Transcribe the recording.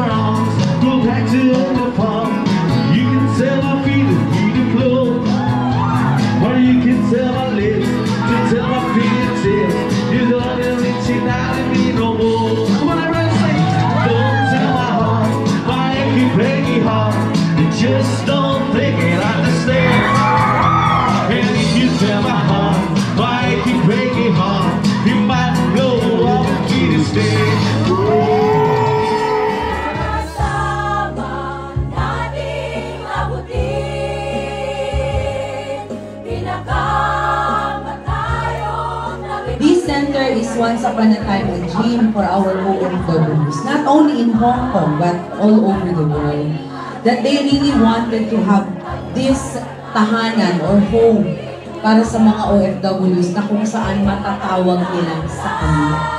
my arms, go back to the farm. You can tell my feet are feeding clothes, or you can tell my lips to tell my feet and tips. You don't reaching out at me no more. Come on, everybody sing. Don't tell my heart, my achy breaky heart, you just don't think it understand. And if you tell my heart, my achy breaky heart, you might go off me to stay. This center is once upon a time a dream for our OFWs, not only in Hong Kong but all over the world. That they really wanted to have this tahanan or home para sa mga OFWs na kung saan matatawag nila sa kanila.